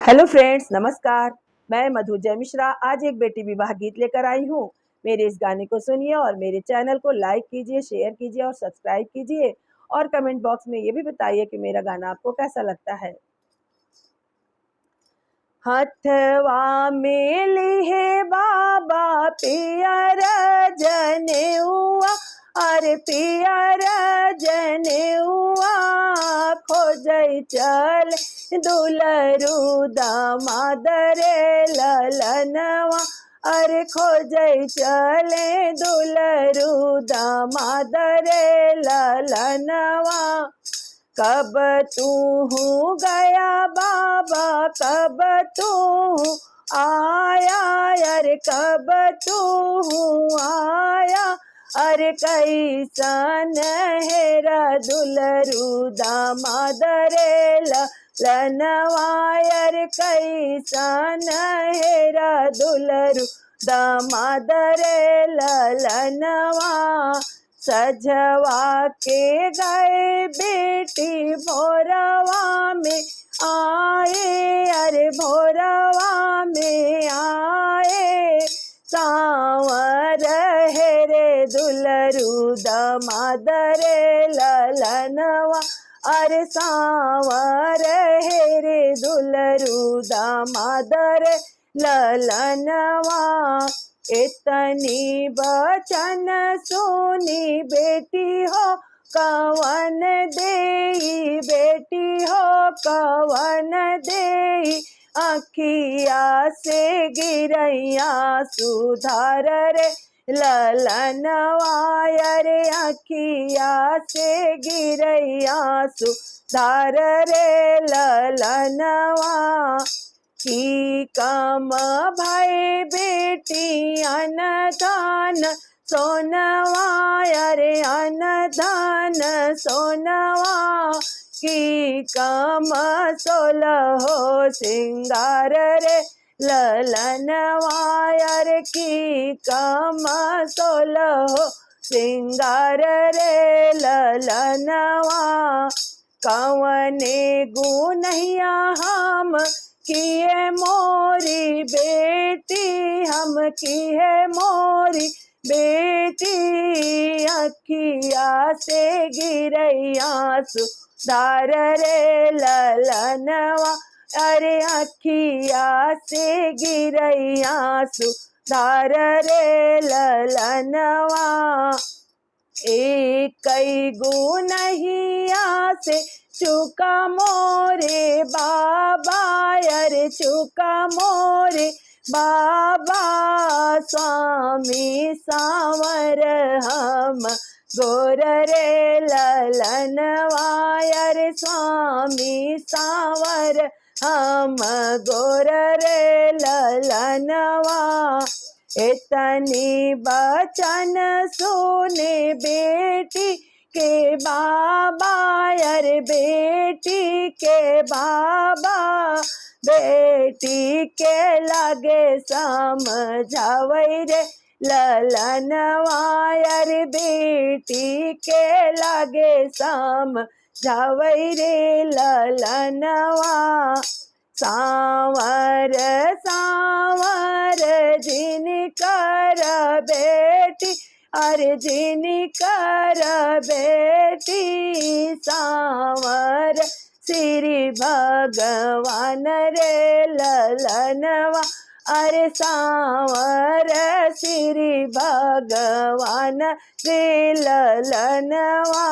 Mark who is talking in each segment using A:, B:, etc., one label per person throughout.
A: Hello friends, नमस्कार। मैं मधु जय मिश्रा आज एक बेटी विवाह गीत लेकर आई हूँ। मेरे इस गाने को सुनिए और मेरे चैनल को लाइक कीजिए, शेयर कीजिए और सब्सक्राइब कीजिए और कमेंट बॉक्स में ये भी बताइए कि मेरा गाना आपको कैसा लगता है। हथवा में लिहे बाबा पियर जनेउआ, अरे पियर जनेउआ खोजै चल दुलरू दामाद रे ललनवा, अरे खोजै चले दुलरू दामाद रे ललनवा। कब तू गया बाबा कब तू आया, अरे कब तू आया, अरे कैसन हेरा दुलरू दामाद रे ललनवा, अरे कैसन हेरा दुलरू दामाद रे ललनवा। सजवा के गए बेटी भोरवा में आए, अरे भोरवा में आए, सांवर हेरे दुलरू दामाद रे ललनवा, अरे सांवर हेरे दुलरू दामाद रे ललनवा। इतनी बचन सुनी बेटी हो कवन देई, बेटी हो कवन देई, अखिया से गिरैया सुधार रे ललनवा, अरे अखिया से गिरैया सुधार रे ललनवा। की कम भाई बेटी अनदान सोनवा, अरे अनदान सोनवा, की कम सोलहो सिंगार रे ललनवा, अरे की कम सोलहो सिंगार रे ललनवा। कवने गुनहिया हम किए मोरी बेटी, हम किए मोरी बेटी, अखिया से गिरैया सुधार रे ललनवा, अरे अखिया से गिरैया सुधार रे ललनवा। एक गुनहिया से चुका मोरे बाबा, अरे चुका मोरे बाबा, स्वामी सांवर हम गोर रे ललनवा, अरे स्वामी सांवर हम गोर रे ललनवा। इतनी बचन सुने बेटी के बाबा, अरे बेटी के बाबा, बेटी के लागे समझावै रे ललनवा, अरे बेटी के लागे समझावै रे ललनवा। सांवर सांवर जिनकर बेटी, अरे जिनकर बेटी, सांवर श्री भगवान रे ललनवा, अरे सांवर श्री भगवान रे ललनवा।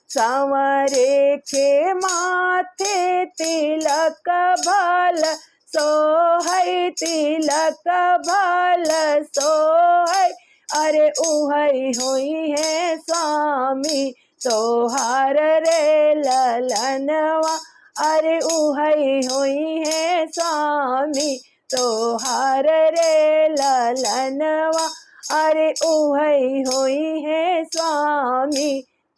A: सांवरे के माथे तिलक भल सोहै, तिलक भल सोहै, अरे उहै होई है स्वामी तोहार रे ललनवा, अरे उहै होई है स्वामी तोहार रे ललनवा, अरे उहै होई है स्वामी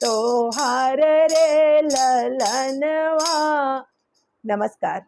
A: तोहार रे ललनवा। नमस्कार।